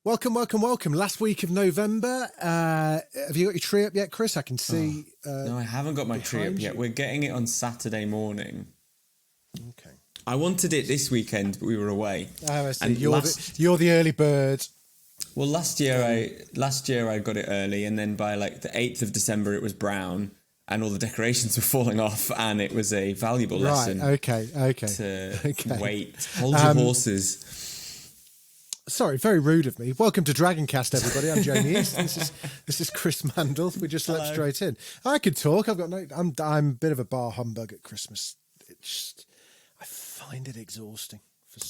Welcome. Last week of November. Have you got your tree up yet, Chris? I can see. No, I haven't got my tree up yet. We're getting it on Saturday morning. Okay. I wanted it this weekend, but we were away. Oh, I see. And you're the early bird. Well, last year I got it early, and then by like the 8th of December it was brown, and all the decorations were falling off, and it was a valuable lesson. Okay. To wait. Hold your horses. Sorry, very rude of me. Welcome to Dragoncast, everybody. I'm Jamie East. This is Chris Mandle. We just leapt straight in. I could talk. I'm a bit of a bar humbug at Christmas. I find it exhausting.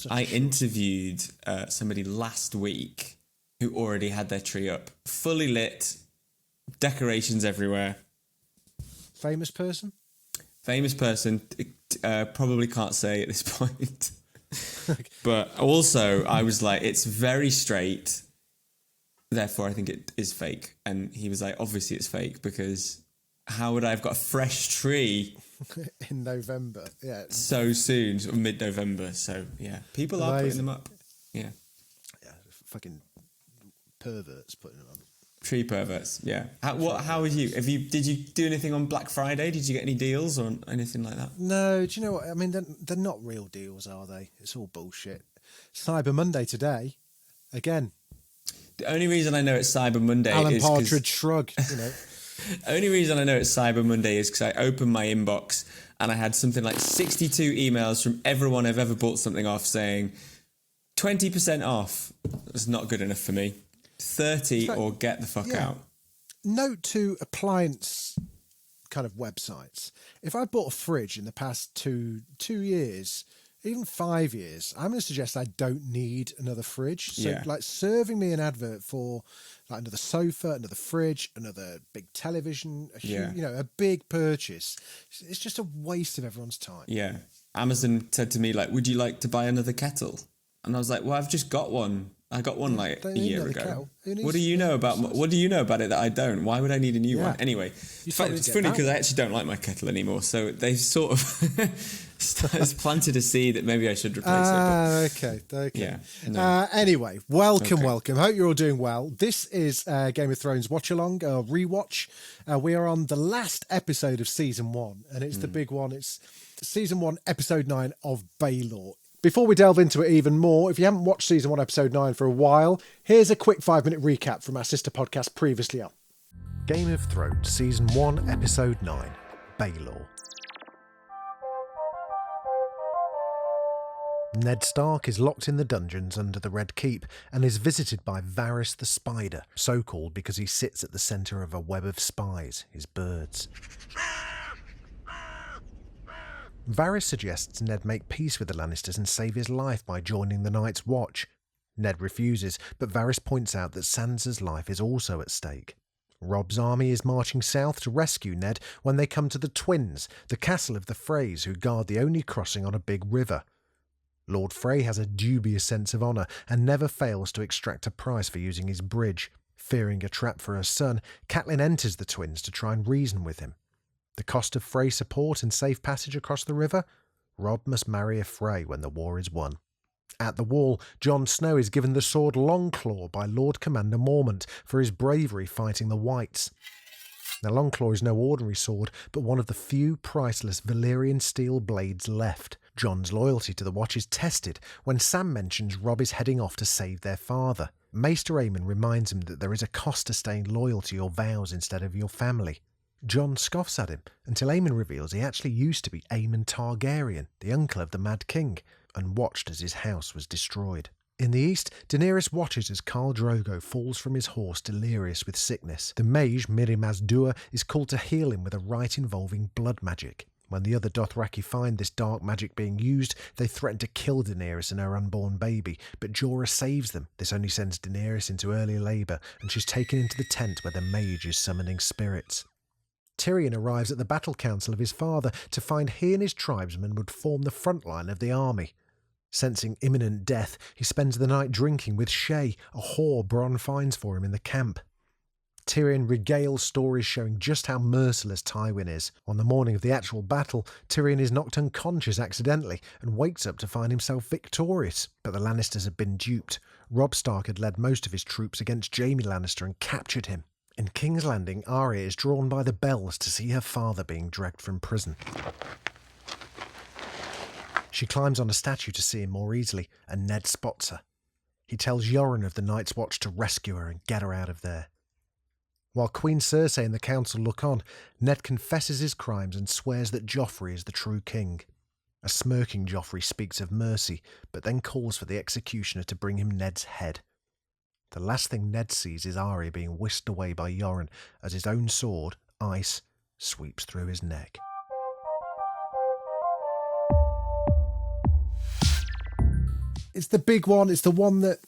I interviewed somebody last week who already had their tree up, fully lit, decorations everywhere. Famous person? Famous person. Probably can't say at this point. But also, I was like, it's very straight. Therefore, I think it is fake. And he was like, obviously it's fake, because how would I have got a fresh tree in November? Yeah, so soon, sort of mid-November. So yeah, people are putting them up. Yeah, fucking perverts putting them up. Tree perverts. Yeah. How are you? Did you do anything on Black Friday? Did you get any deals or anything like that? No. Do you know what I mean? They're not real deals, are they? It's all bullshit. Cyber Monday today, again. The only reason I know it's Cyber Monday Alan is Partridge shrug. You know. Only reason I know it's Cyber Monday is because I opened my inbox and I had something like 62 emails from everyone I've ever bought something off saying 20% off. That's not good enough for me. 30 or get the fuck out. Note to appliance kind of websites. If I bought a fridge in the past two years, even 5 years, I'm going to suggest I don't need another fridge. So like serving me an advert for like another sofa, another fridge, another big television, a big purchase. It's just a waste of everyone's time. Yeah. Amazon said to me, like, would you like to buy another kettle? And I was like, well, I've just got one. I got one like a year ago. What do you know about it that I don't? Why would I need a new one? Anyway, it's funny because I actually don't like my kettle anymore. So they've sort of planted a seed that maybe I should replace it. Okay. Yeah. No. Anyway, welcome. Hope you're all doing well. This is Game of Thrones watch along, rewatch. We are on the last episode of season 1, and it's the big one. It's season 1, episode 9 of Baelor. Before we delve into it even more, if you haven't watched season 1, episode 9 for a while, here's a quick 5-minute recap from our sister podcast previously up. Game of Thrones, season 1, episode 9, Baelor. Ned Stark is locked in the dungeons under the Red Keep and is visited by Varys the Spider, so called because he sits at the centre of a web of spies, his birds. Varys suggests Ned make peace with the Lannisters and save his life by joining the Night's Watch. Ned refuses, but Varys points out that Sansa's life is also at stake. Robb's army is marching south to rescue Ned when they come to the Twins, the castle of the Freys who guard the only crossing on a big river. Lord Frey has a dubious sense of honour and never fails to extract a price for using his bridge. Fearing a trap for her son, Catelyn enters the Twins to try and reason with him. The cost of Frey support and safe passage across the river? Robb must marry a Frey when the war is won. At the Wall, Jon Snow is given the sword Longclaw by Lord Commander Mormont for his bravery fighting the Whites. Now, Longclaw is no ordinary sword, but one of the few priceless Valyrian steel blades left. Jon's loyalty to the Watch is tested when Sam mentions Robb is heading off to save their father. Maester Aemon reminds him that there is a cost to staying loyal to your vows instead of your family. Jon scoffs at him until Aemon reveals he actually used to be Aemon Targaryen, the uncle of the Mad King, and watched as his house was destroyed. In the east, Daenerys watches as Khal Drogo falls from his horse delirious with sickness. The mage Mirri Maz Duur is called to heal him with a rite involving blood magic. When the other Dothraki find this dark magic being used, they threaten to kill Daenerys and her unborn baby, but Jorah saves them. This only sends Daenerys into early labour, and she's taken into the tent where the mage is summoning spirits. Tyrion arrives at the battle council of his father to find he and his tribesmen would form the front line of the army. Sensing imminent death, he spends the night drinking with Shay, a whore Bronn finds for him in the camp. Tyrion regales stories showing just how merciless Tywin is. On the morning of the actual battle, Tyrion is knocked unconscious accidentally and wakes up to find himself victorious. But the Lannisters had been duped. Robb Stark had led most of his troops against Jaime Lannister and captured him. In King's Landing, Arya is drawn by the bells to see her father being dragged from prison. She climbs on a statue to see him more easily, and Ned spots her. He tells Yoren of the Night's Watch to rescue her and get her out of there. While Queen Cersei and the council look on, Ned confesses his crimes and swears that Joffrey is the true king. A smirking Joffrey speaks of mercy, but then calls for the executioner to bring him Ned's head. The last thing Ned sees is Arya being whisked away by Yoren as his own sword, Ice, sweeps through his neck. It's the big one. It's the one that,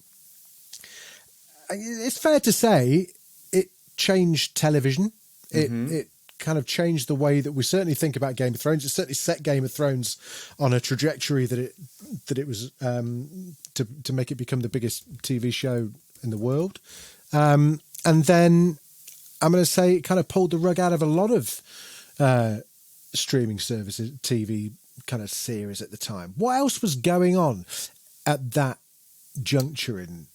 it's fair to say, it changed television. It kind of changed the way that we certainly think about Game of Thrones. It certainly set Game of Thrones on a trajectory that it was to make it become the biggest TV show in the world. And then I'm going to say it kind of pulled the rug out of a lot of streaming services, TV kind of series at the time. What else was going on at that juncture in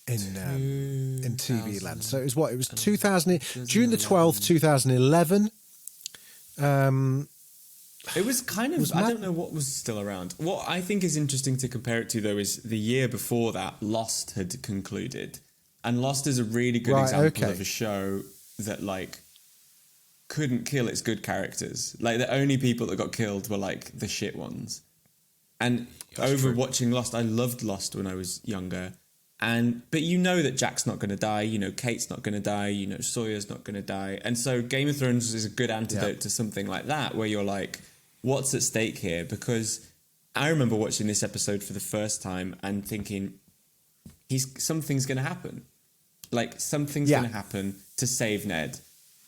TV land? So it was 2000, June the 12th, 2011. It was kind of, I don't know what was still around. What I think is interesting to compare it to, though, is the year before that, Lost had concluded. And Lost is a really good example of a show that, like, couldn't kill its good characters. Like, the only people that got killed were, like, the shit ones. And watching Lost, I loved Lost when I was younger. But you know that Jack's not going to die, you know Kate's not going to die, you know Sawyer's not going to die. And so Game of Thrones is a good antidote to something like that, where you're like, what's at stake here? Because I remember watching this episode for the first time and thinking, something's going to happen. Like, something's going to happen to save Ned.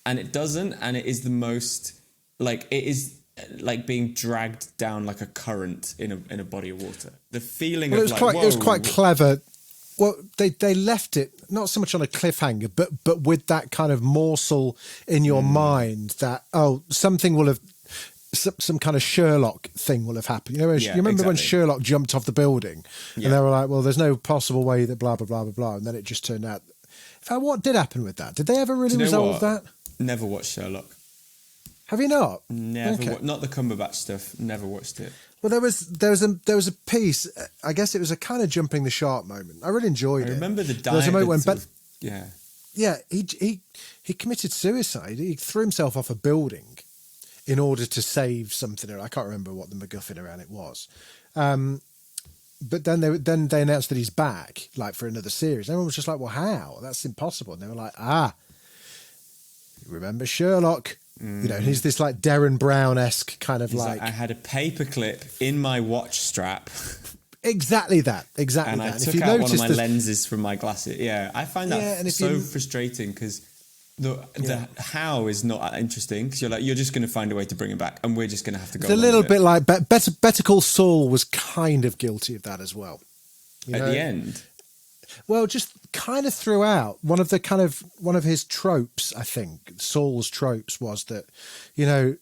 And it doesn't, and it is the most, like, it is like being dragged down like a current in a body of water. The feeling of it was quite clever. Well, they left it not so much on a cliffhanger, but with that kind of morsel in your mind that, something will have, some kind of Sherlock thing will have happened. You know, you remember when Sherlock jumped off the building and they were like, well, there's no possible way that blah, blah, blah, blah, blah. And then it just turned out. In fact, what did happen with that? Did they ever really resolve that? Never watched Sherlock. Have you not? Never. Not the Cumberbatch stuff. Never watched it. Well, there was a piece. I guess it was a kind of jumping the shark moment. I really enjoyed it. I remember the There was a moment when, yeah. He committed suicide. He threw himself off a building in order to save something. I can't remember what the MacGuffin around it was. But then they announced that he's back, like for another series. Everyone was just like, "Well, how? That's impossible." And they were like, remember Sherlock? You know, he's this like Derren Brown-esque kind of like... I had a paperclip in my watch strap. Exactly that. And I took out one of my lenses from my glasses. Yeah, I find that so frustrating because the how is not that interesting because you're just going to find a way to bring him back and we're just going to have to go. It's a little bit like Better Call Saul was kind of guilty of that as well. At the end? Well, just kind of throughout. One of his tropes, I think, Saul's tropes was that, you know,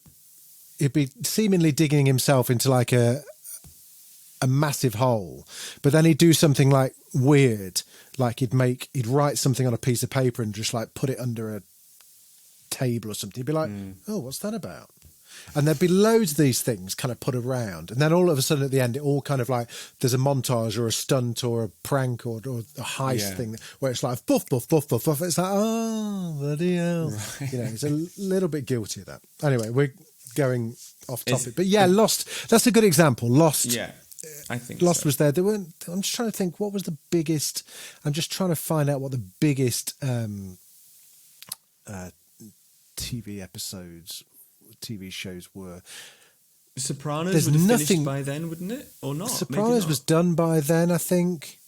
he'd be seemingly digging himself into like a massive hole, but then he'd do something like weird, like he'd write something on a piece of paper and just like put it under a table or something. He'd be like, oh, what's that about? And there'd be loads of these things kind of put around. And then all of a sudden at the end, it all kind of like, there's a montage or a stunt or a prank or a heist thing where it's like, buff, buff, buff, buff, buff. It's like, oh, bloody hell. Right. You know, it's a little bit guilty of that. Anyway, we're going off topic. But yeah, Lost, that's a good example. Lost. Yeah, I think Lost was there. I'm just trying to think, what was the biggest, I'm just trying to find out what the biggest TV shows were. Sopranos would have finished by then, wouldn't it? Or not? Sopranos was done by then, I think.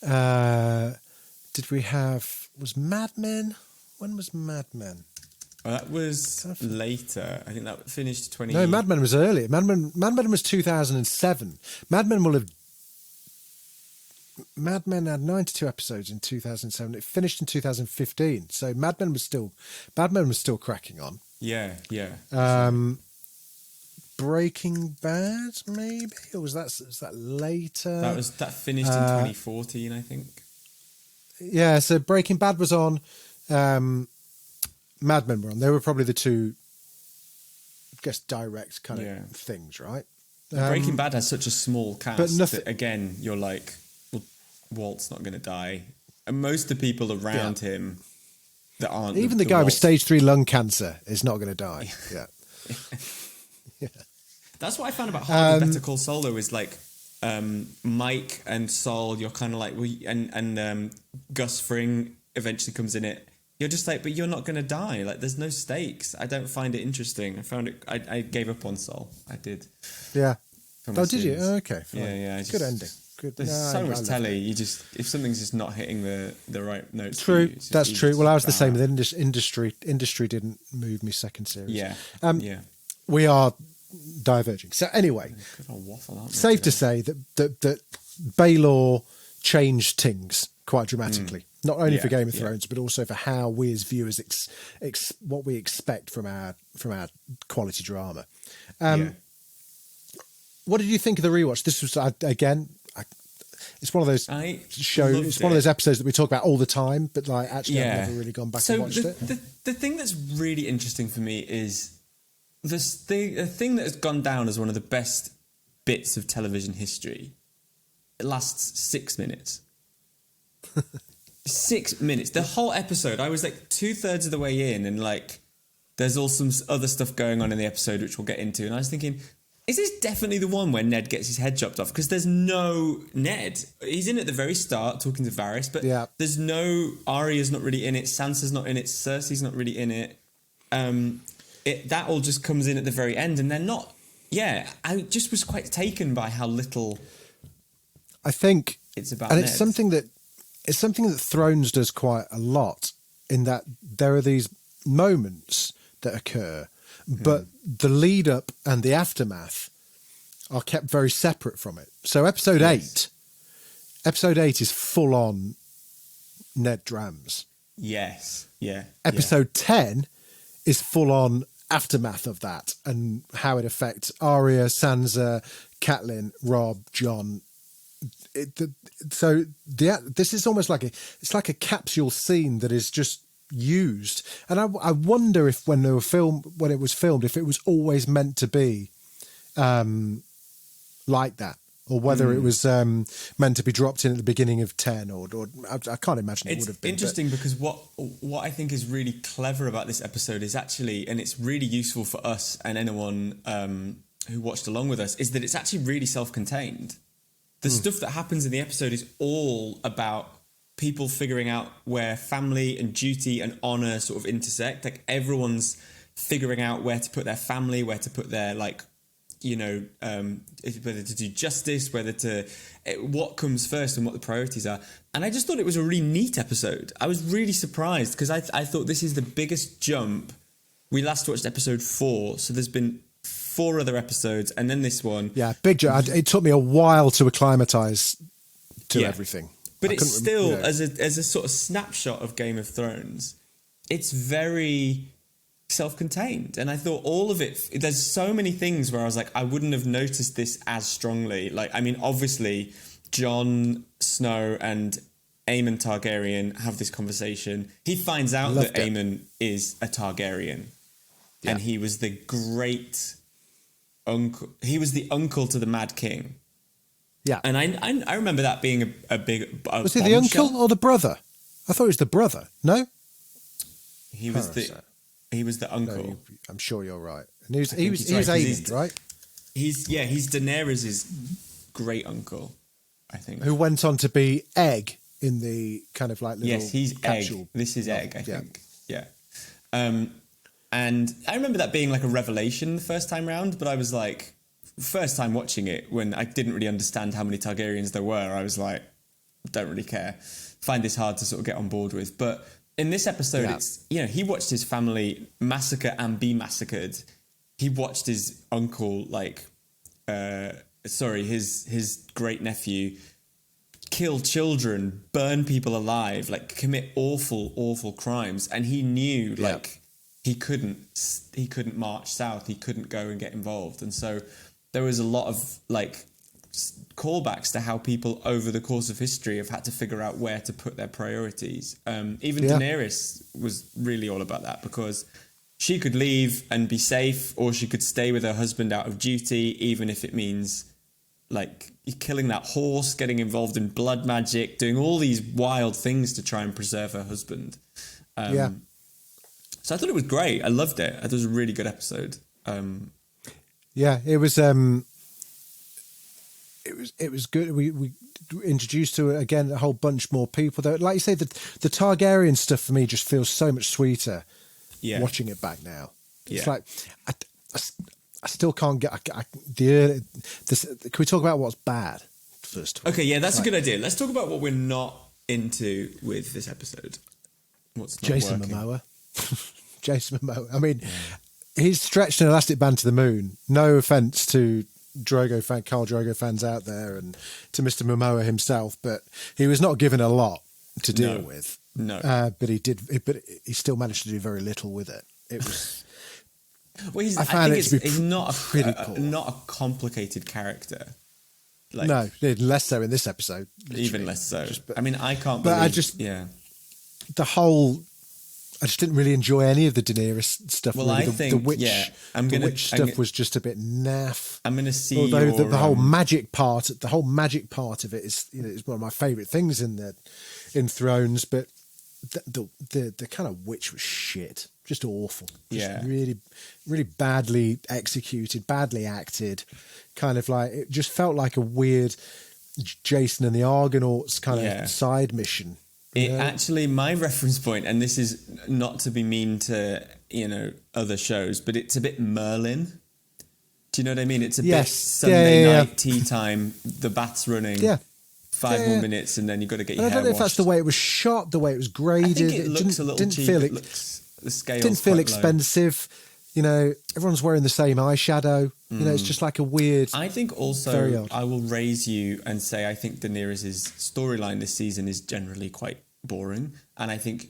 Was Mad Men? When was Mad Men? Well, that was later. I think that finished 20... No, Mad Men was earlier. Mad Men was 2007. Mad Men will have... Mad Men had 92 episodes in 2007. It finished in 2015. So Mad Men was still cracking on. Yeah. Breaking Bad, maybe, or was that later? That finished in 2014, I think. Yeah, so Breaking Bad was on. Mad Men were on. They were probably the two, I guess, direct kind of things, right? Breaking Bad has such a small cast but that, again, you're like, well, Walt's not going to die. And most of the people around him that aren't... Even the guy with stage 3 lung cancer is not going to die. Yeah. Yeah. That's what I found about Harvey Better Call Saul, though, is like Mike and Saul, you're kind of like... And Gus Fring eventually comes in it. You're just like, but you're not going to die. Like, there's no stakes. I don't find it interesting. I found it... I gave up on Saul. I did. Yeah. Oh, did you? Oh, okay. Fine. Yeah. Good ending. Good. There's so much telly. You just... If something's just not hitting the right notes... True. That's true. Well, I was the same with Industry. Industry didn't move me second series. Yeah. We are diverging. So anyway, safe to say that Baelor changed things quite dramatically, not only for Game of Thrones, but also for how we as viewers what we expect from our quality drama. What did you think of the rewatch? This was it's one of those shows. It's one of those episodes that we talk about all the time, but like actually I've never really gone back and watched it. The thing that's really interesting for me is the thing that has gone down as one of the best bits of television history. It lasts 6 minutes. 6 minutes. The whole episode, I was like 2/3 of the way in, and like there's all some other stuff going on in the episode which we'll get into, and I was thinking, is this definitely the one where Ned gets his head chopped off? Because there's no Ned. He's in at the very start talking to Varys, but there's no... Arya's not really in it. Sansa's not in it. Cersei's not really in it. That all just comes in at the very end, and they're not... Yeah, I just was quite taken by how little... I think it's about and Ned. It's something that Thrones does quite a lot, in that there are these moments that occur, but the lead up and the aftermath are kept very separate from it. So episode 8 is full on Ned drams. Yes. Yeah. Episode 10 is full on aftermath of that and how it affects Arya, Sansa, Catelyn, Robb, Jon. This is almost like a capsule scene that is just used, and I wonder if when it was filmed, if it was always meant to be like that, or whether it was meant to be dropped in at the beginning of 10, or I can't imagine it would have been. It's interesting because what I think is really clever about this episode is actually, and it's really useful for us and anyone who watched along with us, is that it's actually really self-contained. The stuff that happens in the episode is all about people figuring out where family and duty and honor sort of intersect. Like, everyone's figuring out where to put their family, where to put their, like, whether to do justice, what comes first and what the priorities are. And I just thought it was a really neat episode. I was really surprised because I thought this is the biggest jump. We last watched episode 4, so there's been 4 other episodes, and then this one. Yeah, big jump. It took me a while to acclimatise to everything. But it's still, as a sort of snapshot of Game of Thrones, it's very self-contained. And I thought all of it, there's so many things where I was like, I wouldn't have noticed this as strongly. Like, I mean, obviously, Jon Snow and Aemon Targaryen have this conversation. He finds out that Aemon is a Targaryen. Yeah. And he was the great uncle. He was the uncle to the Mad King. Yeah. And I remember that being a big... Was he the uncle or the brother? I thought he was the brother. No? He was the uncle. No, I'm sure you're right. And he was Aemon, right? He's Daenerys' great uncle, I think. Who went on to be Egg in the kind of like little... Yes, he's capsule. Egg. This is Egg, I think. Yeah. And I remember that being like a revelation the first time round, but I was like... First time watching it, when I didn't really understand how many Targaryens there were, I was like, don't really care. Find this hard to sort of get on board with. But in this episode, it's, he watched his family massacre and be massacred. He watched his uncle, his great nephew kill children, burn people alive, like commit awful crimes, and he knew like he couldn't march south, he couldn't go and get involved, and so there was a lot of like callbacks to how people over the course of history have had to figure out where to put their priorities. Even Daenerys was really all about that, because she could leave and be safe, or she could stay with her husband out of duty, even if it means like killing that horse, getting involved in blood magic, doing all these wild things to try and preserve her husband. So I thought it was great. I loved it. I thought it was a really good episode. It was. It was good. We introduced to it again a whole bunch more people. Though, like you say, the Targaryen stuff for me just feels so much sweeter. Yeah. Watching it back now, it's like I still can't get. Can we talk about what's bad first? Okay, yeah, that's a good idea. Let's talk about what we're not into with this episode. What's not Jason working? Momoa? Jason Momoa. I mean, he's stretched an elastic band to the moon. No offense to Khal Drogo fans out there, and to Mr. Momoa himself, but he was not given a lot to deal with. No, but he did. But he still managed to do very little with it. It was. Well, I found it to be he's not not a complicated character. Like, no, less so in this episode. Even less so. I mean, I can't. But believe, the whole. I just didn't really enjoy any of the Daenerys stuff. Well, really. I think the witch stuff was just a bit naff. I'm going to see. Although the whole magic part of it is, is one of my favourite things in Thrones. But the kind of witch was shit, just awful. Just really, really badly executed, badly acted. Kind of like it just felt like a weird Jason and the Argonauts kind of side mission. Actually, my reference point, and this is not to be mean to, other shows, but it's a bit Merlin. Do you know what I mean? It's a bit Sunday night tea time, the bath's running, 5 more minutes, and then you've got to get your hair washed. I don't know if that's the way it was shot, the way it was graded. I think it looks a little cheap. The scale didn't feel expensive. Everyone's wearing the same eyeshadow. It's just like a weird. I think also I will raise you and say I think Daenerys' storyline this season is generally quite boring, and I think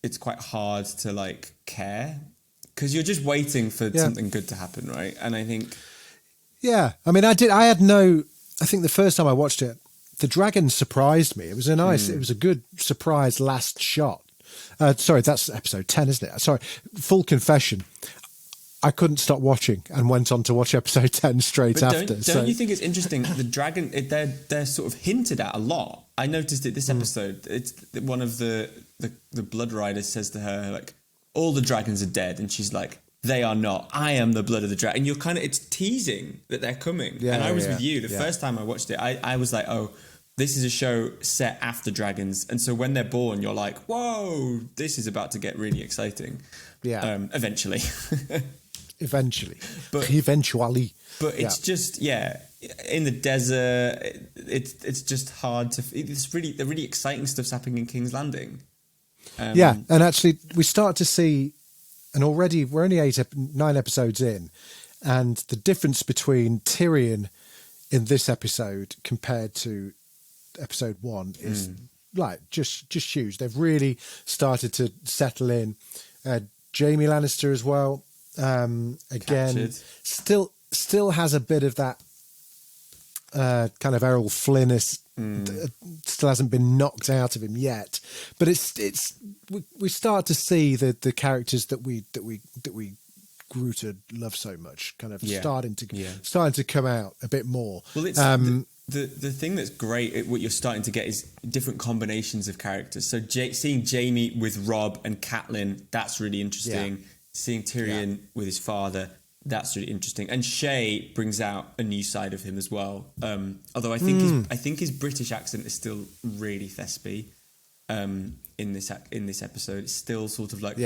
it's quite hard to like care because you're just waiting for something good to happen, right? And I think, I mean, I think the first time I watched it, the dragon surprised me. It was it was a good surprise last shot. Sorry, that's episode 10, isn't it? Sorry, full confession. I couldn't stop watching and went on to watch episode 10 straight after. Don't you think it's interesting? The dragon, they're sort of hinted at a lot. I noticed it this episode. It's one of the blood riders says to her, like, all the dragons are dead. And she's like, they are not. I am the blood of the dragon. And you're it's teasing that they're coming. Yeah, and I was with you. The first time I watched it, I was like, oh, this is a show set after dragons. And so when they're born, you're like, whoa, this is about to get really exciting. Yeah. Eventually. But it's just in the desert. It's just hard to. The really exciting stuff's happening in King's Landing. And actually we start to see, and already we're only 9 episodes in, and the difference between Tyrion in this episode compared to episode 1 is like just huge. They've really started to settle in. Jaime Lannister as well. Again, captured. still has a bit of that kind of Errol Flynn-ness. Still hasn't been knocked out of him yet, but we start to see the characters that we grew to love so much kind of starting to come out a bit more. Well, it's the thing that's great. What you're starting to get is different combinations of characters. So seeing Jaime with Robb and Catelyn, that's really interesting. Seeing Tyrion with his father, that's really interesting. And Shay brings out a new side of him as well. Although I think his British accent is still really thespy. In this episode, it's still sort of like,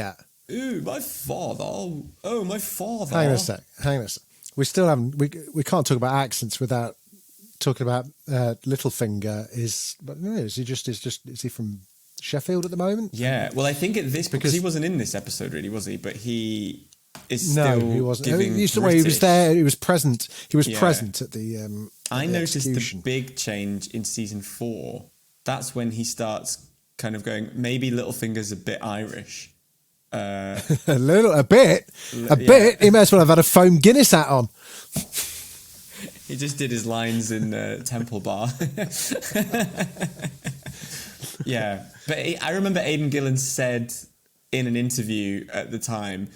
ooh, my father. Oh, my father. Hang on a sec. We still haven't. We can't talk about accents without talking about Littlefinger. Is he from Sheffield at the moment? Yeah, well, I think at this because he wasn't in this episode, really, was he? But he is still. No, he wasn't. He was there. He was present. He was present at the. I noticed execution. the big change in season 4 that's when he starts kind of going, maybe Littlefinger's a bit Irish. a bit. He may as well have had a foam Guinness hat on. He just did his lines in Temple Bar. Yeah, but I remember Aidan Gillen said in an interview at the time,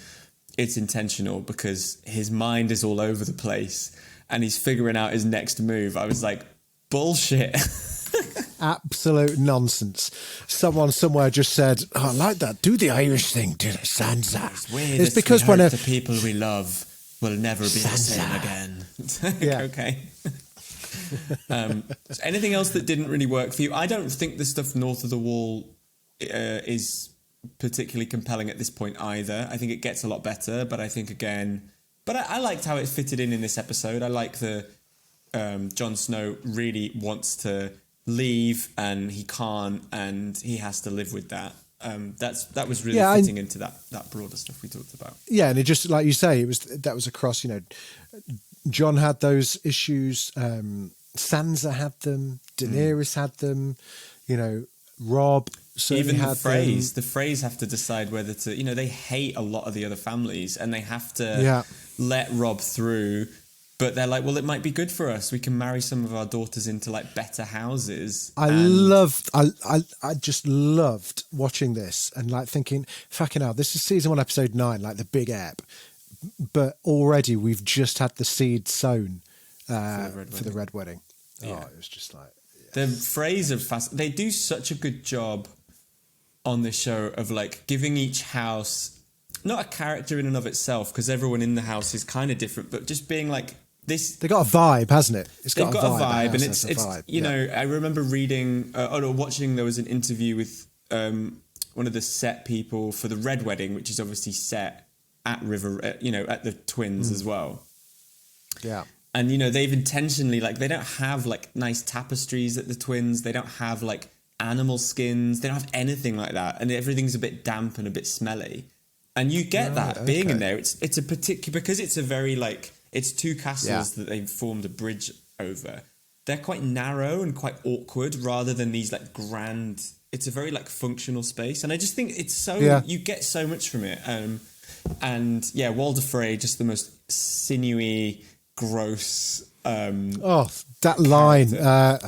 it's intentional because his mind is all over the place and he's figuring out his next move. I was like, bullshit. Absolute nonsense. Someone somewhere just said, "Oh, I like that. Do the Irish thing, do it, Sansa." It's because when the people we love will never be the same again. Yeah. Okay. So anything else that didn't really work for you? I don't think the stuff north of the wall is particularly compelling at this point either. I think it gets a lot better, but I think again, I liked how it fitted in this episode. I like the Jon Snow really wants to leave and he can't, and he has to live with that. That was really fitting into that broader stuff we talked about. Yeah, and it just, like you say, that was across. Jon had those issues. Sansa had them. Daenerys had them. Rob certainly even had the Freys have to decide whether to. They hate a lot of the other families, and they have to let Rob through. But they're like, well, it might be good for us. We can marry some of our daughters into better houses. I just loved watching this and thinking, fucking hell, this is season 1, episode 9, the big ep. But already we've just had the seed sown for the Red Wedding. Yeah. Oh, it was just the phrase of fast. They do such a good job on this show of giving each house not a character in and of itself, because everyone in the house is kind of different, but just being this. They got a vibe, hasn't it? They've got a vibe, and it's vibe. I remember reading watching. There was an interview with one of the set people for the Red Wedding, which is obviously set at River, at the Twins as well. Yeah. And, they've intentionally, they don't have, nice tapestries at the Twins. They don't have, animal skins. They don't have anything like that. And everything's a bit damp and a bit smelly. And you get that being in there. It's a particular... Because it's a very, it's two castles that they've formed a bridge over. They're quite narrow and quite awkward rather than these, grand... It's a very, functional space. And I just think it's so... Yeah. You get so much from it. And, Walder Frey, just the most sinewy... gross that line, her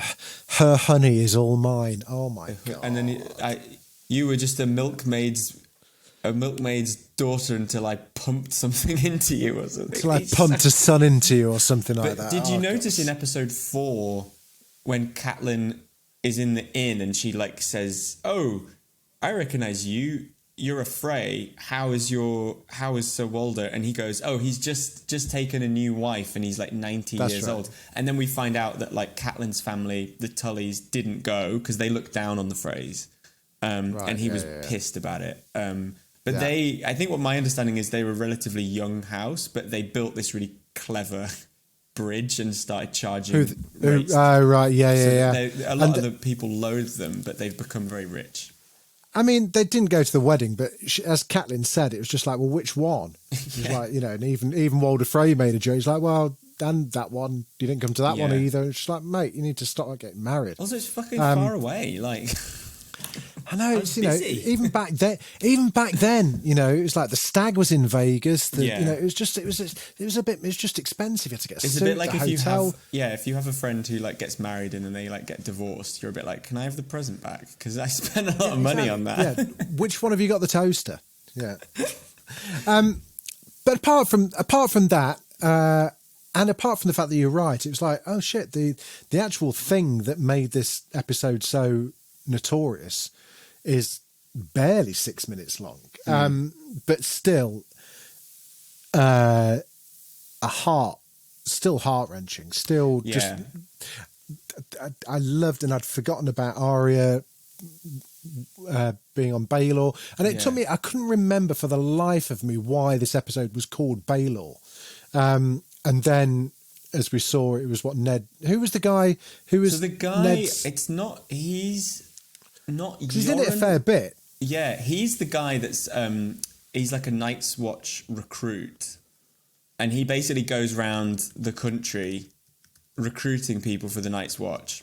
honey is all mine. Oh my god. And then you were just a milkmaid's daughter until I pumped something into you or something. Until I pumped a son into you or something like that. Did you notice in episode 4 when Catelyn is in the inn and she says, "Oh, I recognize you. You're a Frey. How is Sir Walder?" And he goes, "Oh, he's just taken a new wife and he's 90 years old." And then we find out that Catelyn's family, the Tullys, didn't go because they looked down on the Freys. And he was pissed about it. But I think what my understanding is they were a relatively young house, but they built this really clever bridge and started charging rates. Oh, right. Yeah. A lot of the people loathe them, but they've become very rich. I mean, they didn't go to the wedding, but as Catelyn said, it was just well, which one? It was and even Walder Frey made a joke. He's well, and that one, you didn't come to that one either. It's just mate, you need to stop getting married. Also, it's fucking far away. I know, it's, even back then, it was the stag was in Vegas. It was just expensive. You had to get a suit, a bit like if hotel. if you have a friend who gets married and then they get divorced, you're a bit can I have the present back? Because I spent a lot of money on that. Yeah. Which one have you got the toaster? Yeah. But apart from that, and apart from the fact that you're right, it was oh shit, the actual thing that made this episode so notorious is barely 6 minutes long, but still heart-wrenching, still just I loved, and I'd forgotten about Arya being on Baelor, and it took me, I couldn't remember for the life of me why this episode was called Baelor, and then as we saw, it was who was the guy who was Ned's, he's in it a fair bit. Yeah, he's the guy that's he's a Night's Watch recruit, and he basically goes around the country recruiting people for the Night's Watch.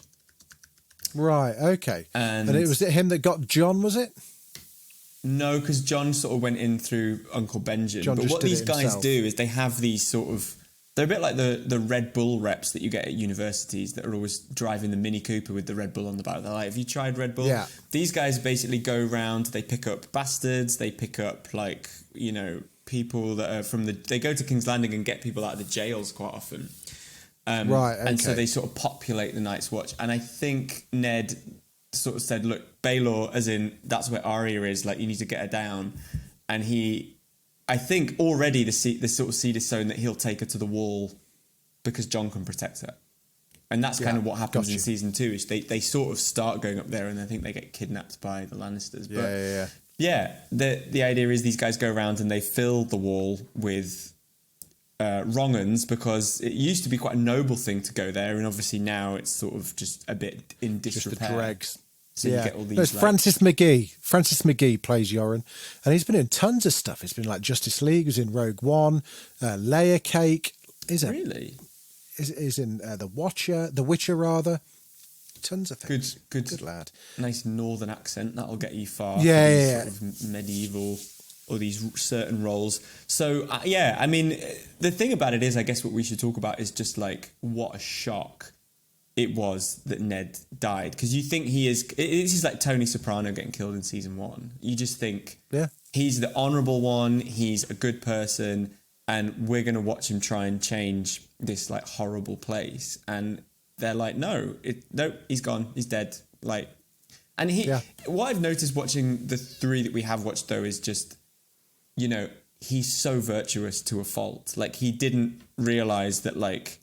Right, okay. And it was him that got John, was it? No, because John sort of went in through Uncle Benjamin. But what these guys do is they have these sort of... They're a bit like the Red Bull reps that you get at universities that are always driving the Mini Cooper with the Red Bull on the back. They're like, have you tried Red Bull? Yeah. These guys basically go around, they pick up bastards, they pick up, like, you know, people that are from the... They go to King's Landing and get people out of the jails quite often. Right, okay. And so they sort of populate the Night's Watch. And I think Ned sort of said, look, Baelor, as in, that's where Arya is, like, you need to get her down. And I think already the sort of seed is sown that he'll take her to the wall because Jon can protect her. And that's kind of what happens in season 2, is they sort of start going up there and I think they get kidnapped by the Lannisters. But yeah, the idea is these guys go around and they fill the wall with wrong-uns, because it used to be quite a noble thing to go there, and obviously now it's sort of just a bit in disrepair. Just the dregs. So you get all these... No, it's Francis McGee. Francis McGee plays Yoren, and he's been in tons of stuff. He's been like Justice League, he's in Rogue One, Layer Cake. Really? Is in The Witcher rather. Tons of things. Good lad. Nice northern accent, that'll get you far. Yeah. Sort of medieval, or these certain roles. So I mean, the thing about it is, I guess what we should talk about is just like what a shock it was that Ned died, because you think this is like Tony Soprano getting killed in season 1. You just think he's the honourable one, he's a good person, and we're going to watch him try and change this like horrible place. And they're like, no, he's gone, he's dead. Like, and what I've noticed watching the 3 that we have watched though is just, you know, he's so virtuous to a fault. Like, he didn't realise that, like,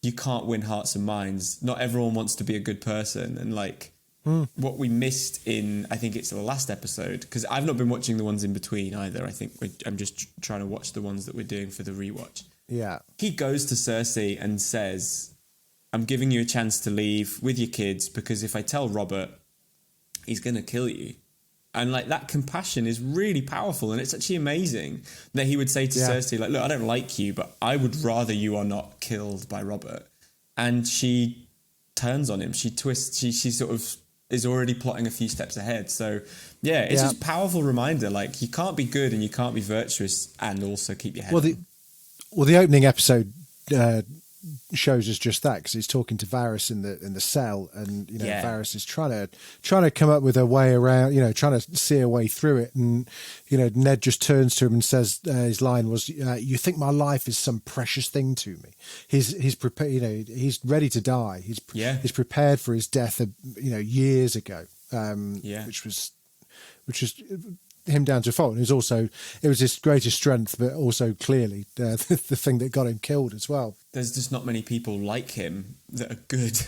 you can't win hearts and minds. Not everyone wants to be a good person. And like what we missed in, I think it's the last episode, because I've not been watching the ones in between either. I think I'm just trying to watch the ones that we're doing for the rewatch. Yeah. He goes to Cersei and says, I'm giving you a chance to leave with your kids, because if I tell Robert, he's going to kill you. And like, that compassion is really powerful, and it's actually amazing that he would say to Cersei, like, look, I don't like you, but I would rather you are not killed by Robert. And she turns on him. She twists. She sort of is already plotting a few steps ahead. So yeah, it's just a powerful reminder. Like, you can't be good and you can't be virtuous and also keep your head on. The opening episode shows us just that, because he's talking to Varys in the cell, and you know Varys is trying to come up with a way around, you know, trying to see a way through it, and you know Ned just turns to him and says, his line was, "You think my life is some precious thing to me?" He's prepared, you know, he's ready to die. He's prepared for his death, you know, years ago, which was him down to a fault. And it was his greatest strength, but also clearly the thing that got him killed as well. There's just not many people like him that are good,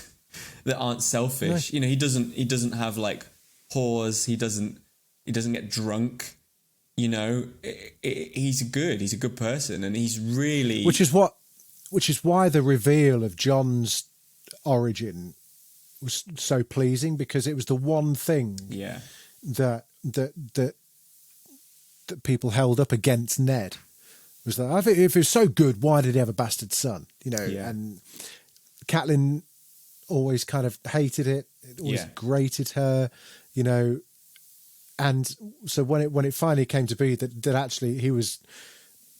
that aren't selfish. No. You know, he doesn't have like whores. He doesn't get drunk. You know, he's a good person, and he's really... Which is why the reveal of Jon's origin was so pleasing, because it was the one thing that people held up against Ned. Was that if it was so good, why did he have a bastard son? You know, and Catelyn always kind of hated it. It always grated her, you know. And so when it finally came to be that actually he was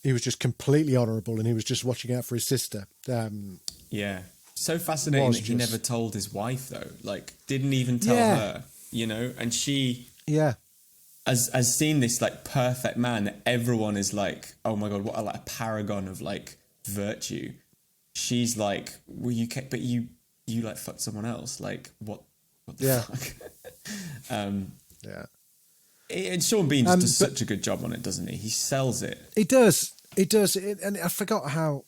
just completely honourable, and he was just watching out for his sister. So fascinating that he never told his wife though. Like, didn't even tell her. You know, and she has seen this like perfect man that everyone is like, oh my god, what a paragon of like virtue. She's like, well, you like fucked someone else. Like, what the fuck? And Sean Bean just does such a good job on it, doesn't he? He sells it. He does. And I forgot how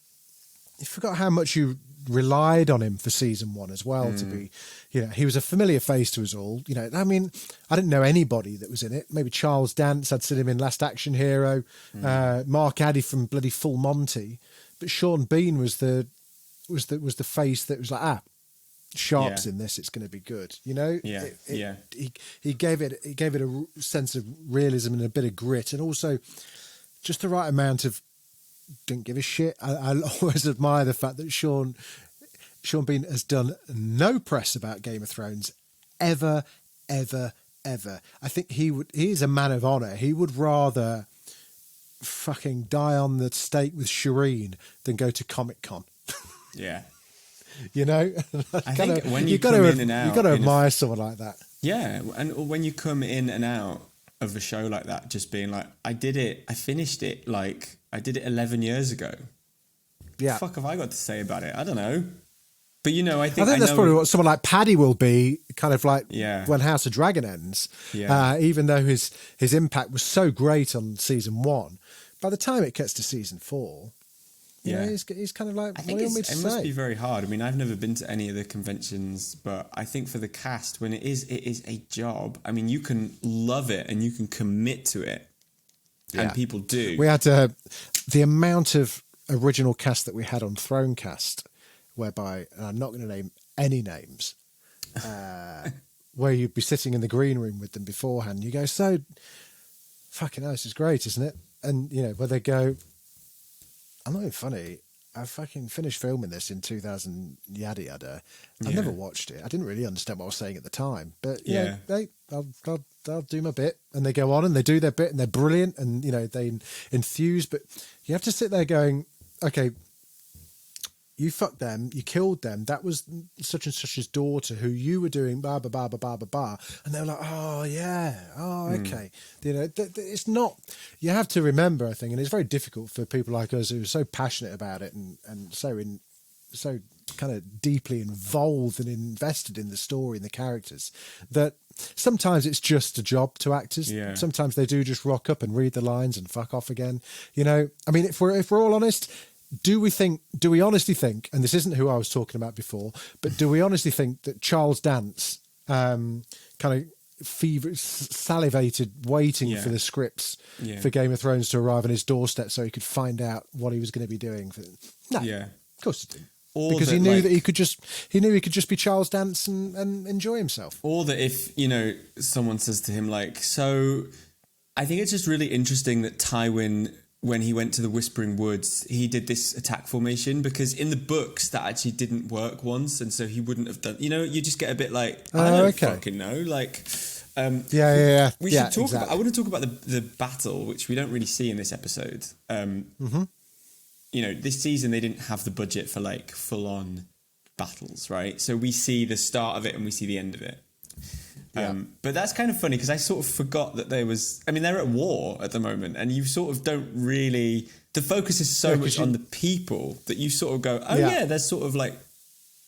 much you relied on him for season 1 as well, to be, you know, he was a familiar face to us all. You know, I mean, I didn't know anybody that was in it. Maybe Charles Dance, I'd seen him in Last Action Hero, Mark Addy from bloody Full Monty, but Sean Bean was the face that was like, Sharp's in this, it's going to be good. You know, he gave it a sense of realism and a bit of grit, and also just the right amount of didn't give a shit. I always admire the fact that Sean Sean Bean has done no press about Game of Thrones ever. I think he is a man of honor. He would rather fucking die on the stake with Shireen than go to Comic-Con. Yeah. You know, I think when you come in and out, you've got to admire someone like that. Yeah, and when you come in and out of a show like that, just being like, I finished it, like, I did it 11 years ago. Yeah. What the fuck have I got to say about it? I don't know. But, you know, I think that's probably what someone like Paddy will be, kind of like when House of Dragon ends. Yeah. Even though his impact was so great on season 1, by the time it gets to season 4, you know, he's kind of like, I think what do you want me to say? It must be very hard. I mean, I've never been to any of the conventions, but I think for the cast, when it is a job, I mean, you can love it and you can commit to it. And people do. We had the amount of original cast that we had on Thronecast, whereby, and I'm not going to name any names, where you'd be sitting in the green room with them beforehand. You go, so fucking hell, this is great, isn't it? And, you know, where they go, I'm not even funny. I fucking finished filming this in 2000, yada yada. I never watched it. I didn't really understand what I was saying at the time. But, you know, I'll do my bit. And they go on and they do their bit and they're brilliant and, you know, they enthuse. But you have to sit there going, okay, you fucked them, you killed them. That was such and such's daughter who you were doing ba ba ba ba ba ba ba. And they're like, oh yeah, oh okay. You know, it's not. You have to remember, I think, and it's very difficult for people like us who are so passionate about it and so kind of deeply involved and invested in the story and the characters, that sometimes it's just a job to actors. Yeah. Sometimes they do just rock up and read the lines and fuck off again. You know, I mean, if we're all honest. Do we honestly think, and this isn't who I was talking about before, but do we honestly think that Charles Dance kind of salivated waiting for the scripts for Game of Thrones to arrive on his doorstep so he could find out what he was going to be doing? No, of course he didn't. Because he knew that he could just be Charles Dance and enjoy himself. Or that if, you know, someone says to him like, so I think it's just really interesting that Tywin, when he went to the Whispering Woods, he did this attack formation, because in the books that actually didn't work once, and so he wouldn't have done. You know, you just get a bit like, I don't fucking know, like. We should talk about. I want to talk about the battle, which we don't really see in this episode. You know, this season they didn't have the budget for like full on battles, right? So we see the start of it and we see the end of it. But that's kind of funny because I sort of forgot that there was. I mean, they're at war at the moment, and you sort of don't really. The focus is so much on the people that you sort of go, oh yeah, there's sort of like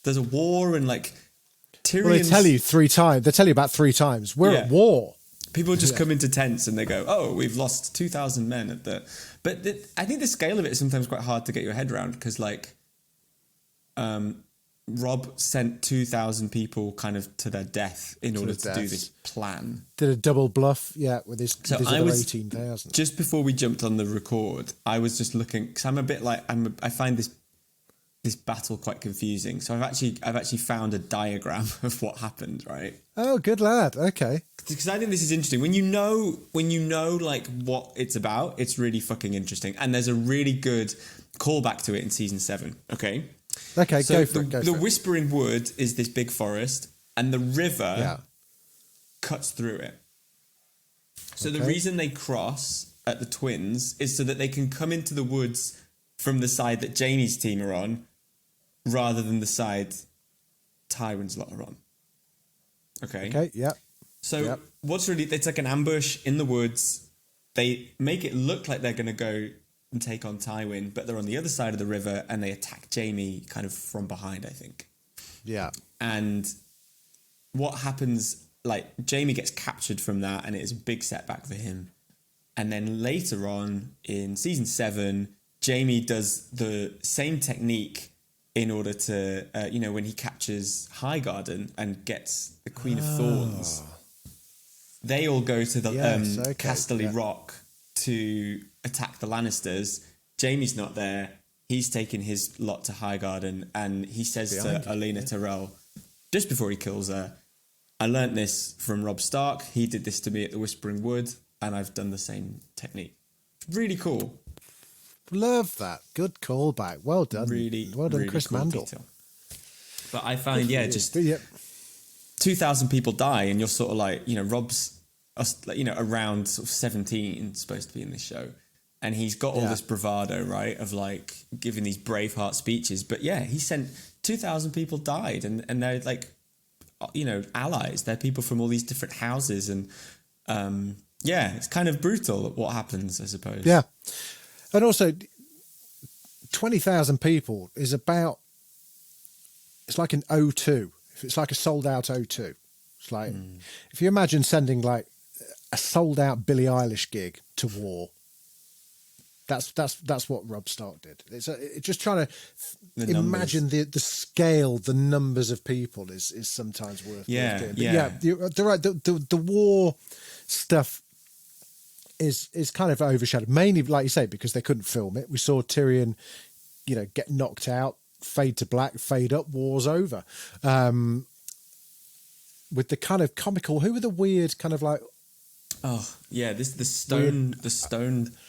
there's a war and like Tyrion's. Well, they tell you 3 times. They tell you about 3 times. We're at war. People just come into tents and they go, oh, we've lost 2,000 men at the. But I think the scale of it is sometimes quite hard to get your head around because like. Rob sent 2,000 people kind of to their death in order to do this plan. Did a double bluff, with his other 18,000. Just before we jumped on the record, I was just looking because I'm a bit like I find this battle quite confusing. So I've actually found a diagram of what happened. Right? Oh, good lad. Okay. Because I think this is interesting. When you know like what it's about, it's really fucking interesting. And there's a really good callback to it in season 7. Okay. Okay, so go for it. The Whispering Wood is this big forest, and the river cuts through it. So the reason they cross at the Twins is so that they can come into the woods from the side that Jaime's team are on, rather than the side Tywin's lot are on. Okay, yeah. So what's really, it's like an ambush in the woods. They make it look like they're going to go and take on Tywin, but they're on the other side of the river and they attack Jaime kind of from behind, I think. Yeah. And what happens, like, Jaime gets captured from that and it is a big setback for him. And then later on in season 7, Jaime does the same technique in order to, when he captures Highgarden and gets the Queen of Thorns. They all go to the Casterly Rock to attack the Lannisters. Jaime's not there. He's taken his lot to Highgarden, and he says to Olenna Tyrell, just before he kills her, I learnt this from Robb Stark. He did this to me at the Whispering Wood, and I've done the same technique. Really cool. Love that. Good callback. Well done. Really, well done, really Chris cool Mandle. Detail. But I find, just 2,000 people die, and you're sort of like, Rob's, around sort of 17, supposed to be in this show. And he's got all this bravado, right, of like giving these Braveheart speeches. But he sent 2,000 people died, and they're like, allies. They're people from all these different houses. And it's kind of brutal what happens, I suppose. Yeah. And also, 20,000 people is about, it's like an O2. It's like a sold out O2. It's like, if you imagine sending like a sold out Billie Eilish gig to war, that's what Rob Stark did. It's just trying to imagine the scale, the numbers of people is sometimes worth doing. But you're right. The war stuff is kind of overshadowed, mainly, like you say, because they couldn't film it. We saw Tyrion, get knocked out, fade to black, fade up, war's over. With the kind of comical, who were the weird kind of like, the stone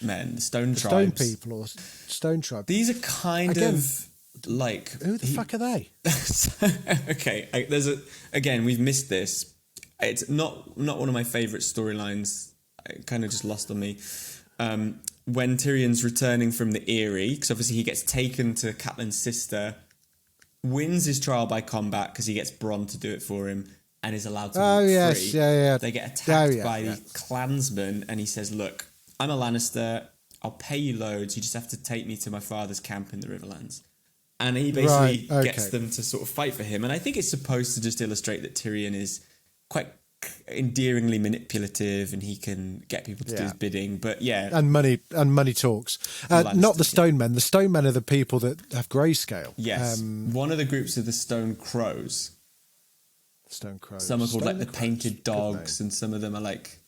men, the stone tribes, stone people or stone tribe. These are kind of like, who the fuck are they? Okay, we've missed this. It's not one of my favourite storylines. It kind of just lost on me. When Tyrion's returning from the Eyrie, because obviously he gets taken to Catelyn's sister, wins his trial by combat because he gets Bronn to do it for him, and is allowed to walk free. They get attacked by the clansmen, and he says, look, I'm a Lannister, I'll pay you loads, you just have to take me to my father's camp in the Riverlands. And he basically gets them to sort of fight for him. And I think it's supposed to just illustrate that Tyrion is quite endearingly manipulative, and he can get people to do his bidding. But and money talks. Not the stone men. The stone men are the people that have grayscale. Yes, one of the groups of the Stone Crows. Stone Crows. Some are called like the Painted Dogs, and some of them are like.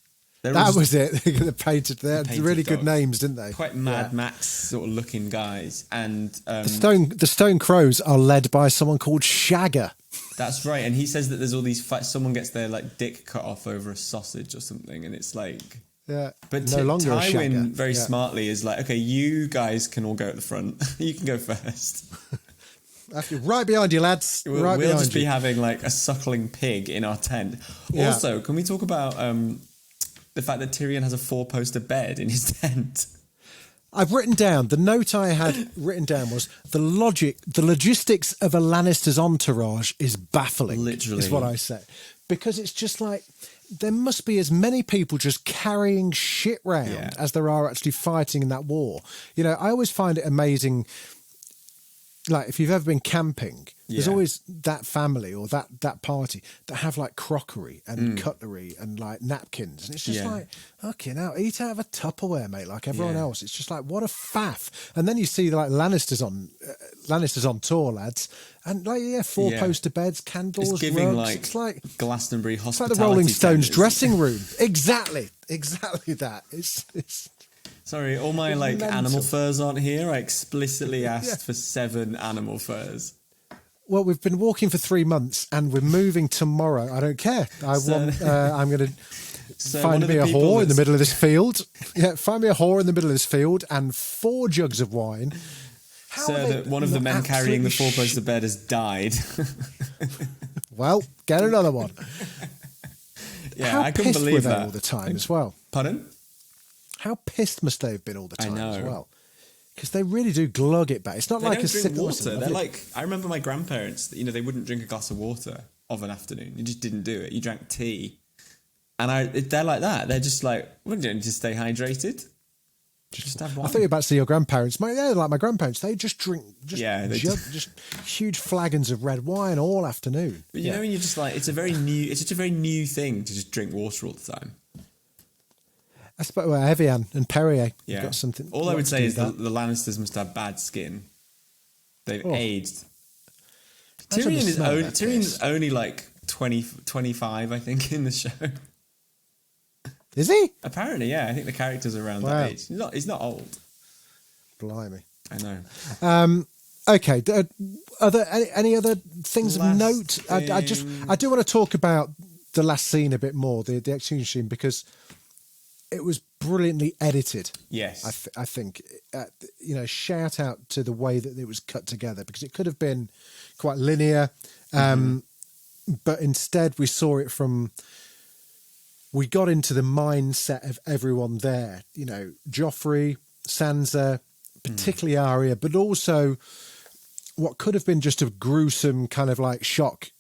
That was it. the painted. They had really good names, didn't they? Quite Mad Max sort of looking guys, and the Stone Crows are led by someone called Shagger. That's right, and he says that there's all these fights. Someone gets their like dick cut off over a sausage or something, and it's like, But no longer Tywin very smartly is like, okay, you guys can all go at the front. You can go first. Right behind you, lads. We'll just be having like a suckling pig in our tent. Yeah. Also, can we talk about the fact that Tyrion has a 4-poster bed in his tent? I've written down, the note I had written down was the logistics of a Lannister's entourage is baffling. Literally. Is what I said. Because it's just like, there must be as many people just carrying shit round as there are actually fighting in that war. I always find it amazing. Like, if you've ever been camping, there's always that family or that party that have like crockery and cutlery and like napkins, and it's just like, okay, now eat out of a Tupperware, mate, like everyone else. It's just like, what a faff. And then you see like Lannisters on tour, lads, and like 4-poster beds, candles, it's giving rugs. It's like Glastonbury hospitality. It's like the Rolling Stones dressing room. Exactly that. It's. Sorry, all my like animal furs aren't here. I explicitly asked for 7 animal furs. Well, we've been walking for 3 months and we're moving tomorrow. I don't care. I'm going to find me a whore in the middle of this field. Yeah, find me a whore in the middle of this field and 4 jugs of wine. One of the men carrying the 4-poster bed has died. Well, get another one. I couldn't believe that all the time as well. Pardon? How pissed must they have been all the time as well? Because they really do glug it back. It's not like a sip of water. They're like, I remember my grandparents, they wouldn't drink a glass of water of an afternoon. You just didn't do it. You drank tea. And they're like that. They're just like, wouldn't you need to stay hydrated? Just have wine. I thought you were about to see your grandparents. Like my grandparents, they just drink just huge flagons of red wine all afternoon. But you know, when you're just like, it's such a very new thing to just drink water all the time. I suppose Evian and Perrier. Yeah. Got something. All I would say is the Lannisters must have bad skin. They've aged. Tyrion's only like 25, I think, in the show. Is he? Apparently, yeah. I think the character's around that age. He's not old. Blimey. I know. Okay. Are there any other things of note? I do want to talk about the last scene a bit more, the execution scene, because it was brilliantly edited. Yes. I think, shout out to the way that it was cut together, because it could have been quite linear. But instead we got into the mindset of everyone there, you know, Joffrey, Sansa, particularly Arya, but also what could have been just a gruesome kind of like shock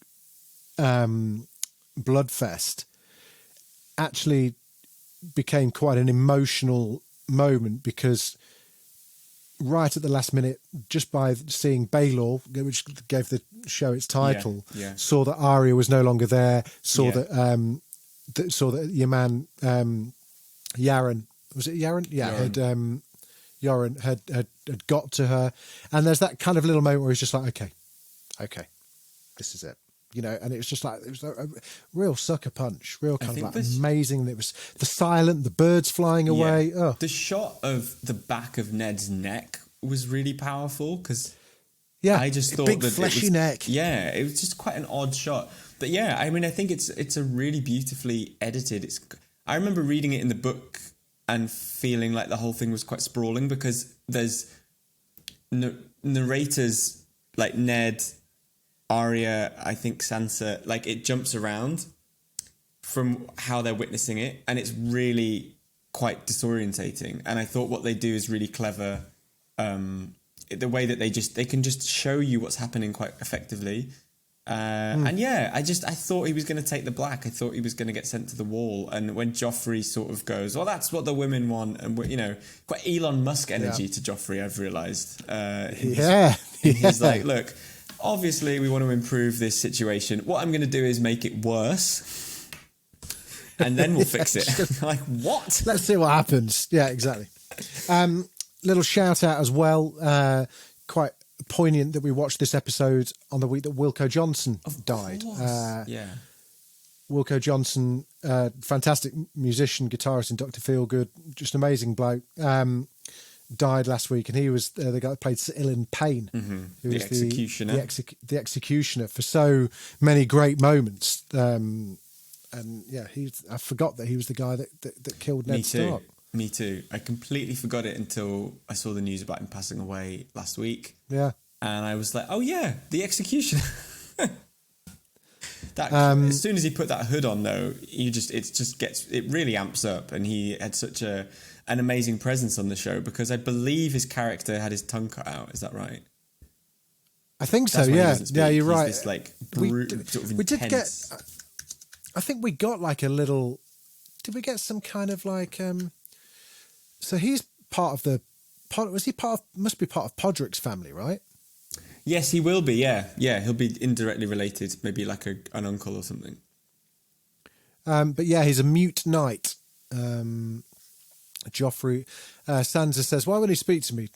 bloodfest actually became quite an emotional moment, because right at the last minute, just by seeing Baelor, which gave the show its title, saw that Arya was no longer there, saw that your man Yaren, was it Yaren? Yeah, Yoren had got to her, and there's that kind of little moment where he's just like, okay, this is it. You know, and it was just like, it was a real sucker punch, real kind of like amazing. It was the birds flying away. Oh. The shot of the back of Ned's neck was really powerful, because I just thought big fleshy neck. Yeah, it was just quite an odd shot. But yeah, I mean, I think it's a really beautifully edited. I remember reading it in the book and feeling like the whole thing was quite sprawling, because there's narrators like Ned, Arya, I think Sansa, like it jumps around from how they're witnessing it, and it's really quite disorientating. And I thought what they do is really clever. The way that they can just show you what's happening quite effectively. And yeah, I thought he was going to take the black. I thought he was going to get sent to the wall. And when Joffrey sort of goes, well, that's what the women want. And, you know, quite Elon Musk energy to Joffrey, I've realised. He's like, look, obviously we want to improve this situation. What I'm going to do is make it worse. And then we'll fix it. Like, what? Let's see what happens. Yeah, exactly. Little shout out as well. Quite poignant that we watched this episode on the week that Wilko Johnson died. Wilko Johnson, fantastic musician, guitarist in Dr. Feelgood, just an amazing bloke. Died last week, and he was the guy that played Sir Ilan Payne, who was the executioner for so many great moments. And yeah, I forgot that he was the guy that killed Ned Stark. Me too. I completely forgot it until I saw the news about him passing away last week. Yeah. And I was like, oh yeah, the executioner. As soon as he put that hood on though, it really amps up, and he had such an amazing presence on the show, because I believe his character had his tongue cut out. Is that right? I think so, yeah. Yeah, you're right. This, like, we did get, I think we got like a little, did we get some kind of like, so he's part of must be part of Podrick's family, right? Yes, he will be, yeah. Yeah, he'll be indirectly related, maybe like an uncle or something. But yeah, he's a mute knight. Joffrey. Sansa says, why won't he speak to me?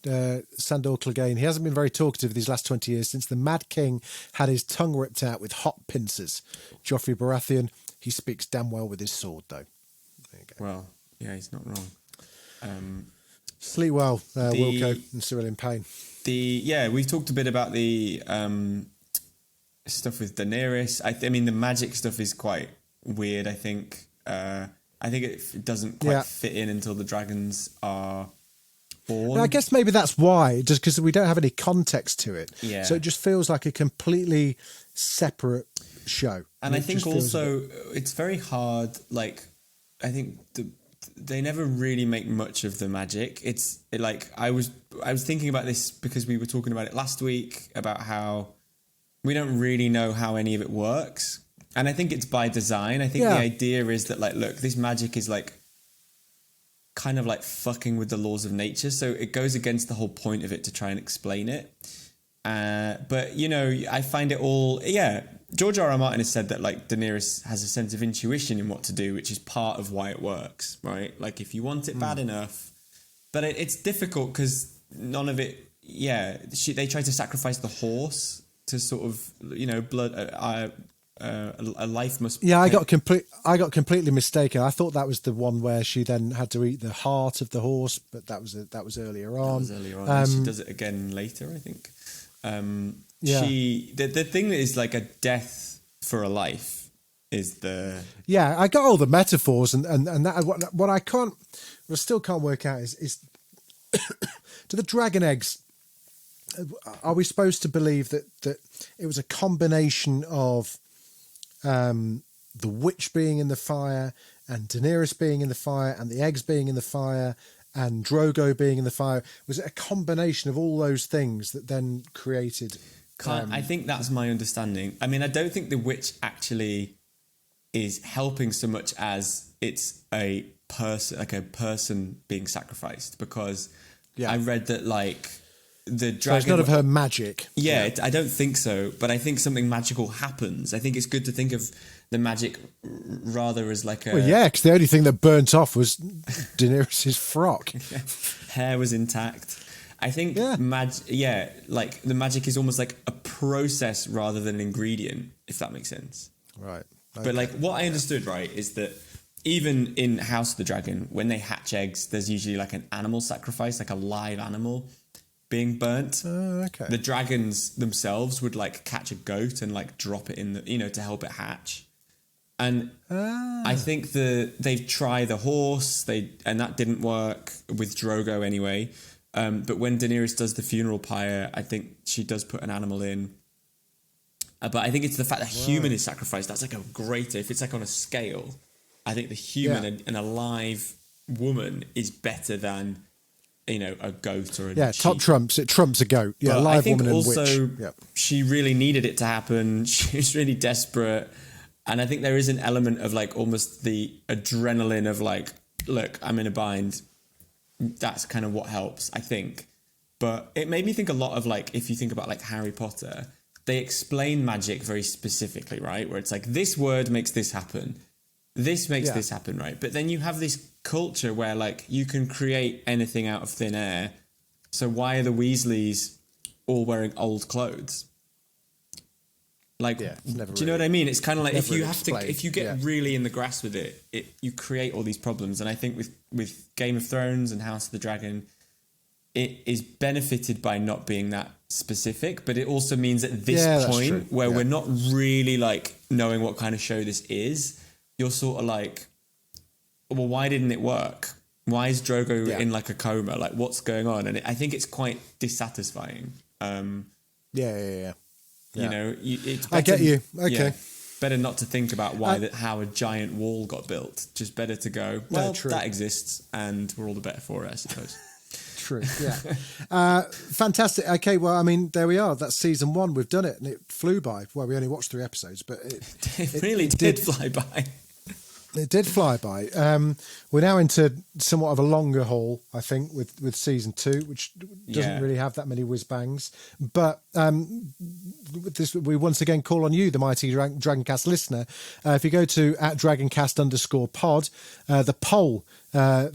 Sandor Clegane. He hasn't been very talkative these last 20 years since the Mad King had his tongue ripped out with hot pincers. Joffrey Baratheon, he speaks damn well with his sword, though. There you go. Well, yeah, he's not wrong. Sleep well, Wilco and Sir Ilan Payne. We've talked a bit about the stuff with Daenerys. I mean, the magic stuff is quite weird, I think. I think it doesn't quite fit in until the dragons are born. And I guess maybe that's why, just because we don't have any context to it. Yeah. So it just feels like a completely separate show. And I think also it's very hard, like, I think they never really make much of the magic. I was thinking about this because we were talking about it last week, about how we don't really know how any of it works. And I think it's by design. I think the idea is that, like, look, this magic is like kind of like fucking with the laws of nature. So it goes against the whole point of it to try and explain it. But, you know, I find it all, George R.R. Martin has said that, like, Daenerys has a sense of intuition in what to do, which is part of why it works, right? Like, if you want it bad enough, but it's difficult because none of it, they try to sacrifice the horse to sort of, you know, a life must. Yeah, I got completely mistaken. I thought that was the one where she then had to eat the heart of the horse, but that was earlier on. She does it again later, I think. The thing that is like a death for a life is the. Yeah, I got all the metaphors and that what I still can't work out is do the dragon eggs are we supposed to believe that it was a combination of the witch being in the fire and Daenerys being in the fire and the eggs being in the fire and Drogo being in the fire? Was it a combination of all those things that then created... I think that's my understanding. I mean, I don't think the witch actually is helping so much as it's a person being sacrificed, because I read that like the dragon... So it's none of her magic. Yeah, I don't think so, but I think something magical happens. I think it's good to think of the magic rather as like a... Well, yeah, because the only thing that burnt off was Daenerys' frock. Hair was intact. I think like the magic is almost like a process rather than an ingredient, if that makes sense. Right. Okay. But like what I understood, right, is that even in House of the Dragon, when they hatch eggs, there's usually like an animal sacrifice, like a live animal being burnt. Okay. The dragons themselves would like catch a goat and like drop it in the, to help it hatch. And I think they've tried the horse, and that didn't work with Drogo anyway. But when Daenerys does the funeral pyre, I think she does put an animal in. But I think it's the fact that human is sacrificed. That's like a greater, if it's like on a scale, I think the human, an alive woman is better than, a goat or a sheep. It trumps a goat. Yeah, but live I think woman also and witch. She really needed it to happen. She was really desperate. And I think there is an element of like almost the adrenaline of like, look, I'm in a bind. That's kind of what helps, I think. But it made me think a lot of like, if you think about like Harry Potter, they explain magic very specifically, right? Where it's like, this word makes this happen. This makes this happen, right? But then you have this culture where like you can create anything out of thin air. So why are the Weasleys all wearing old clothes? Like, do you know what I mean? It's kind of like if you get really in the grasp with it, you create all these problems. And I think with Game of Thrones and House of the Dragon, it is benefited by not being that specific, but it also means at this point where we're not really like knowing what kind of show this is, you're sort of like, well, why didn't it work? Why is Drogo in like a coma? Like, what's going on? And I think it's quite dissatisfying. It's better, I get you. Okay. Yeah, better not to think about how a giant wall got built. Just better to go, well, that exists and we're all the better for it, I suppose. True, yeah. Fantastic. Okay, well, I mean, there we are. That's season 1. We've done it, and it flew by. Well, we only watched 3 episodes, but it really did fly by. It did fly by. We're now into somewhat of a longer haul, I think, with season 2, which doesn't really have that many whiz bangs. But we once again call on you, the mighty Dragoncast listener. If you go to @Dragoncast_pod, the poll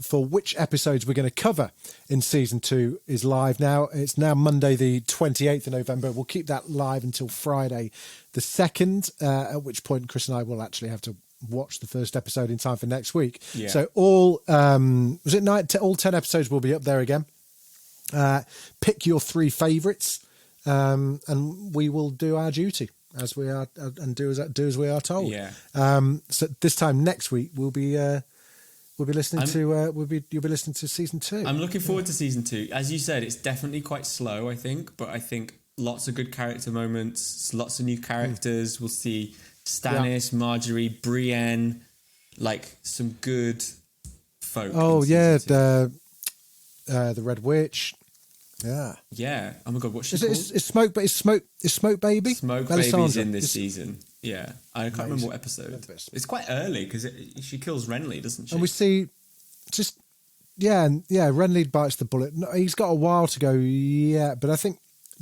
for which episodes we're going to cover in season 2 is live now. It's now Monday, the 28th of November. We'll keep that live until Friday, the 2nd, at which point Chris and I will actually have to watch the first episode in time for next week. So all 10 episodes will be up there again. Pick your 3 favorites, and we will do our duty as we are, and do as we are told. So this time next week you'll be listening to season 2. I'm looking forward to season 2. As you said, it's definitely quite slow, I think, but I think lots of good character moments, lots of new characters. We'll see Stannis, Marjorie, Brienne, like some good folk. Oh yeah, the Red Witch. Yeah. Oh my god, what's she called? It's Smoke Baby. Smoke Baby's in this season. Yeah, I can't remember what episode. It's quite early because she kills Renly, doesn't she? And we see Renly bites the bullet. No, he's got a while to go. Yeah, but I think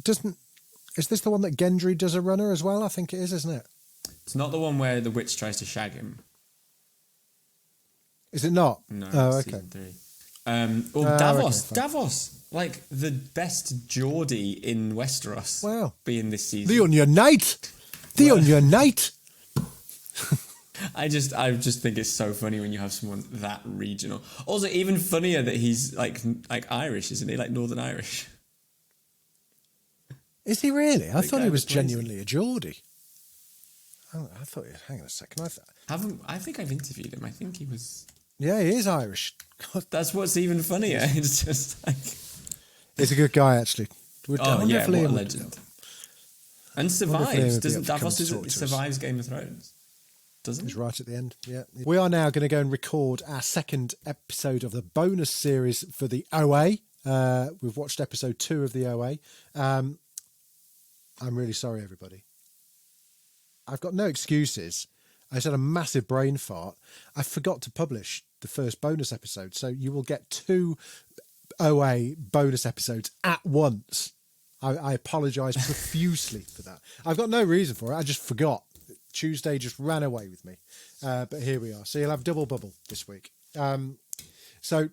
is this the one that Gendry does a runner as well? I think it is, isn't it? It's not the one where the witch tries to shag him. Is it not? No. Oh, okay. Davos. Okay, Davos, like the best Geordie in Westeros. Wow. Being this season. The Onion Knight. The Onion Knight. I just think it's so funny when you have someone that regional. Also, even funnier that he's like Irish, isn't he? Like Northern Irish. Is he really? I thought he was genuinely a Geordie. Oh, I thought. Hang on a second. I think I've interviewed him. I think he was. Yeah, he is Irish. God. That's what's even funnier. It's just like he's a good guy, actually. What a Liam legend. And survives. Doesn't Davos survives Game of Thrones? Doesn't He's right at the end. Yeah. We are now going to go and record our second episode of the bonus series for the OA. We've watched episode 2 of the OA. I'm really sorry, everybody. I've got no excuses. I just had a massive brain fart. I forgot to publish the first bonus episode, so you will get 2 OA bonus episodes at once. I apologise profusely for that. I've got no reason for it. I just forgot. Tuesday just ran away with me. But here we are. So you'll have double bubble this week. So,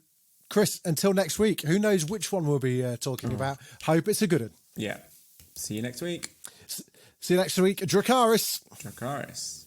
Chris, until next week, who knows which one we'll be talking about. Hope it's a good one. Yeah. See you next week. See you next week. Dracarys. Dracarys.